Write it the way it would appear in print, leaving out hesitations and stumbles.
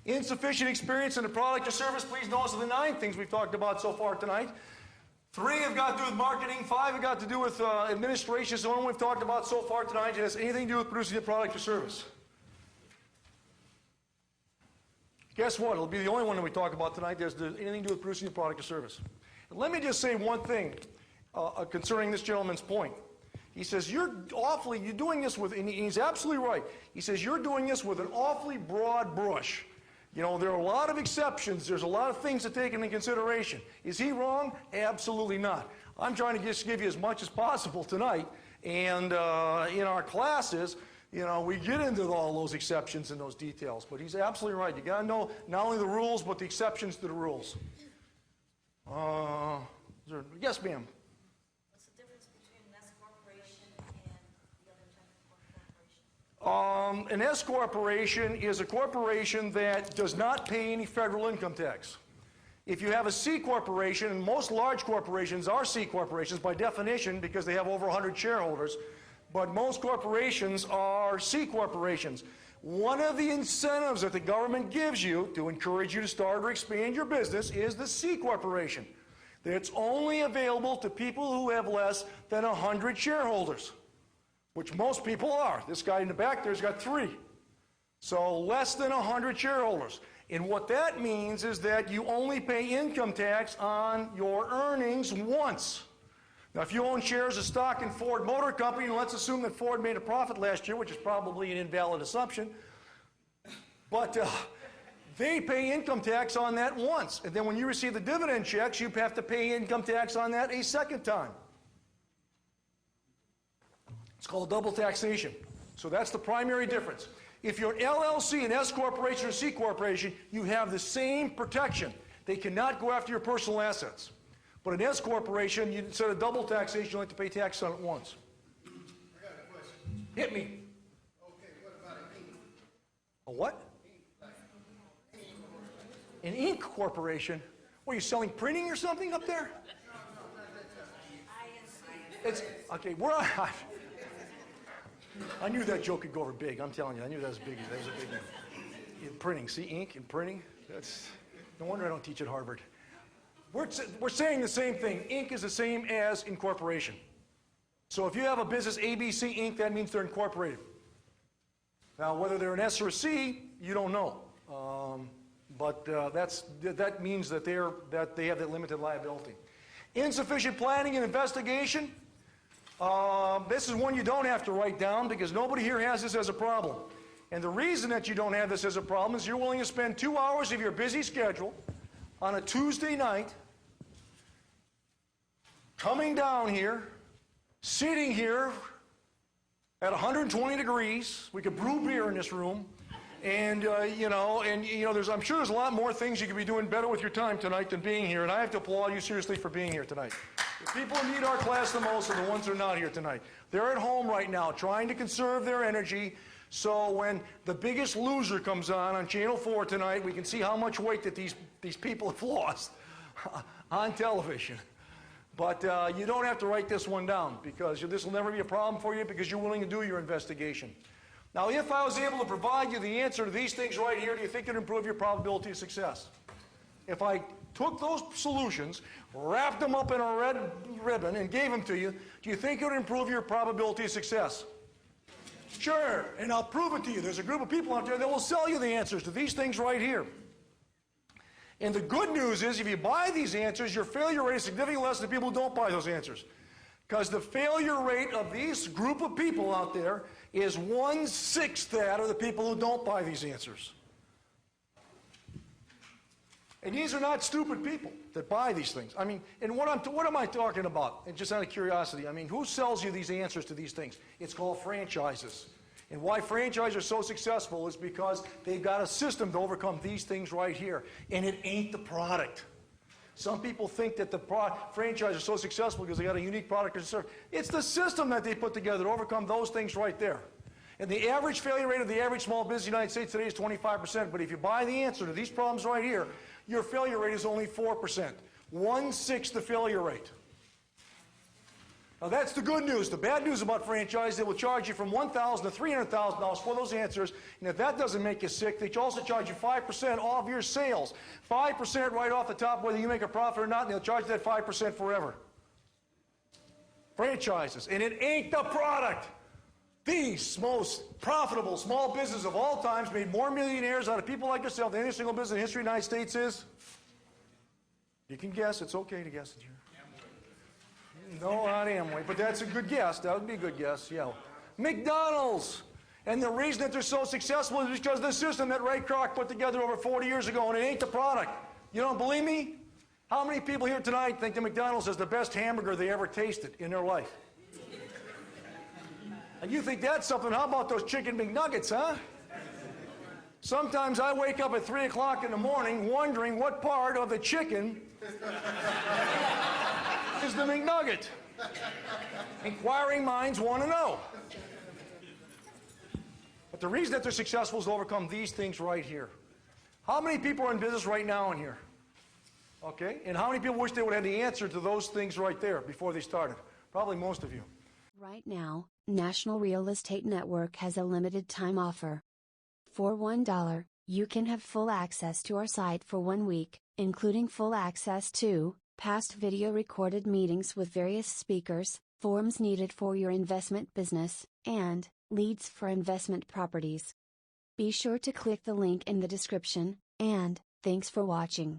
Insufficient experience in the product or service. Please notice the 9 things we've talked about so far tonight. 3 have got to do with marketing. 5 have got to do with administration. So one we've talked about so far tonight has anything to do with producing a product or service. Guess what? It'll be the only one that we talk about tonight that has anything to do with producing a product or service. And let me just say one thing concerning this gentleman's point. He says, you're doing this with, and he's absolutely right. He says, you're doing this with an awfully broad brush. You know, there are a lot of exceptions. There's a lot of things to take into consideration. Is he wrong? Absolutely not. I'm trying to just give you as much as possible tonight. And in our classes, you know, we get into all those exceptions and those details. But he's absolutely right. You got to know not only the rules, but the exceptions to the rules. Yes, ma'am. What's the difference between an S corporation and the other type of corporation? An S corporation is a corporation that does not pay any federal income tax. If you have a C corporation, and most large corporations are C corporations by definition because they have over 100 shareholders, but most corporations are C corporations. One of the incentives that the government gives you to encourage you to start or expand your business is the C corporation. It's only available to people who have less than 100 shareholders, which most people are. This guy in the back there's got 3. So less than 100 shareholders. And what that means is that you only pay income tax on your earnings once. Now, if you own shares of stock in Ford Motor Company, and let's assume that Ford made a profit last year, which is probably an invalid assumption, but they pay income tax on that once. And then when you receive the dividend checks, you have to pay income tax on that a second time. It's called double taxation. So that's the primary difference. If you're an LLC, an S Corporation, or C Corporation, you have the same protection. They cannot go after your personal assets. But an S Corporation, instead of double taxation, you have to pay tax on it once. I got a question. Hit me. Okay, what about an ink? A what? An ink corporation? What, are you selling printing or something up there? It's, okay, I knew that joke could go over big. I'm telling you, I knew that was big. That was a big one. In printing, see, ink and printing. That's no wonder I don't teach at Harvard. We're saying the same thing. Inc. is the same as incorporation. So if you have a business ABC Inc., that means they're incorporated. Now, whether they're an S or a C, you don't know. But that means that they have that limited liability. Insufficient planning and investigation. This is one you don't have to write down because nobody here has this as a problem. And the reason that you don't have this as a problem is you're willing to spend 2 hours of your busy schedule on a Tuesday night coming down here, sitting here at 120 degrees. We could brew beer in this room. And, I'm sure there's a lot more things you could be doing better with your time tonight than being here. And I have to applaud you seriously for being here tonight. The people who need our class the most are the ones that are not here tonight. They're at home right now trying to conserve their energy. So when the Biggest Loser comes on Channel 4 tonight, we can see how much weight that these people have lost on television. But you don't have to write this one down because this will never be a problem for you because you're willing to do your investigation. Now, if I was able to provide you the answer to these things right here, do you think it would improve your probability of success? If I took those solutions, wrapped them up in a red ribbon, and gave them to you, do you think it would improve your probability of success? Sure, and I'll prove it to you. There's a group of people out there that will sell you the answers to these things right here. And the good news is if you buy these answers, your failure rate is significantly less than people who don't buy those answers. Because the failure rate of these group of people out there is 1/6 that of the people who don't buy these answers. And these are not stupid people that buy these things. I mean, and what am I talking about? And just out of curiosity, I mean, who sells you these answers to these things? It's called franchises. And why franchises are so successful is because they've got a system to overcome these things right here. And it ain't the product. Some people think that the franchise is so successful because they got a unique product or service. It's the system that they put together to overcome those things right there. And the average failure rate of the average small business in the United States today is 25%. But if you buy the answer to these problems right here, your failure rate is only 4%. 1/6 the failure rate. Now that's the good news. The bad news about franchise, they will charge you from $1,000 to $300,000 for those answers. And if that doesn't make you sick, they also charge you 5% off your sales. 5% right off the top, whether you make a profit or not, and they'll charge you that 5% forever. Franchises. And it ain't the product. The most profitable small business of all times made more millionaires out of people like yourself than any single business in the history of the United States is. You can guess. It's okay to guess it here. No, not Amway, but that's a good guess. That would be a good guess, yeah. McDonald's. And the reason that they're so successful is because of the system that Ray Kroc put together over 40 years ago, and it ain't the product. You don't believe me? How many people here tonight think that McDonald's is the best hamburger they ever tasted in their life? And you think that's something? How about those chicken McNuggets, huh? Sometimes I wake up at 3 o'clock in the morning wondering what part of the chicken is the McNugget. Inquiring minds want to know. But the reason that they're successful is to overcome these things right here. How many people are in business right now in here? Okay, and how many people wish they would have the answer to those things right there before they started? Probably most of you. Right now, National Real Estate Network has a limited time offer. For $1, you can have full access to our site for 1 week, including full access to past video recorded meetings with various speakers, forms needed for your investment business, and leads for investment properties. Be sure to click the link in the description, and thanks for watching.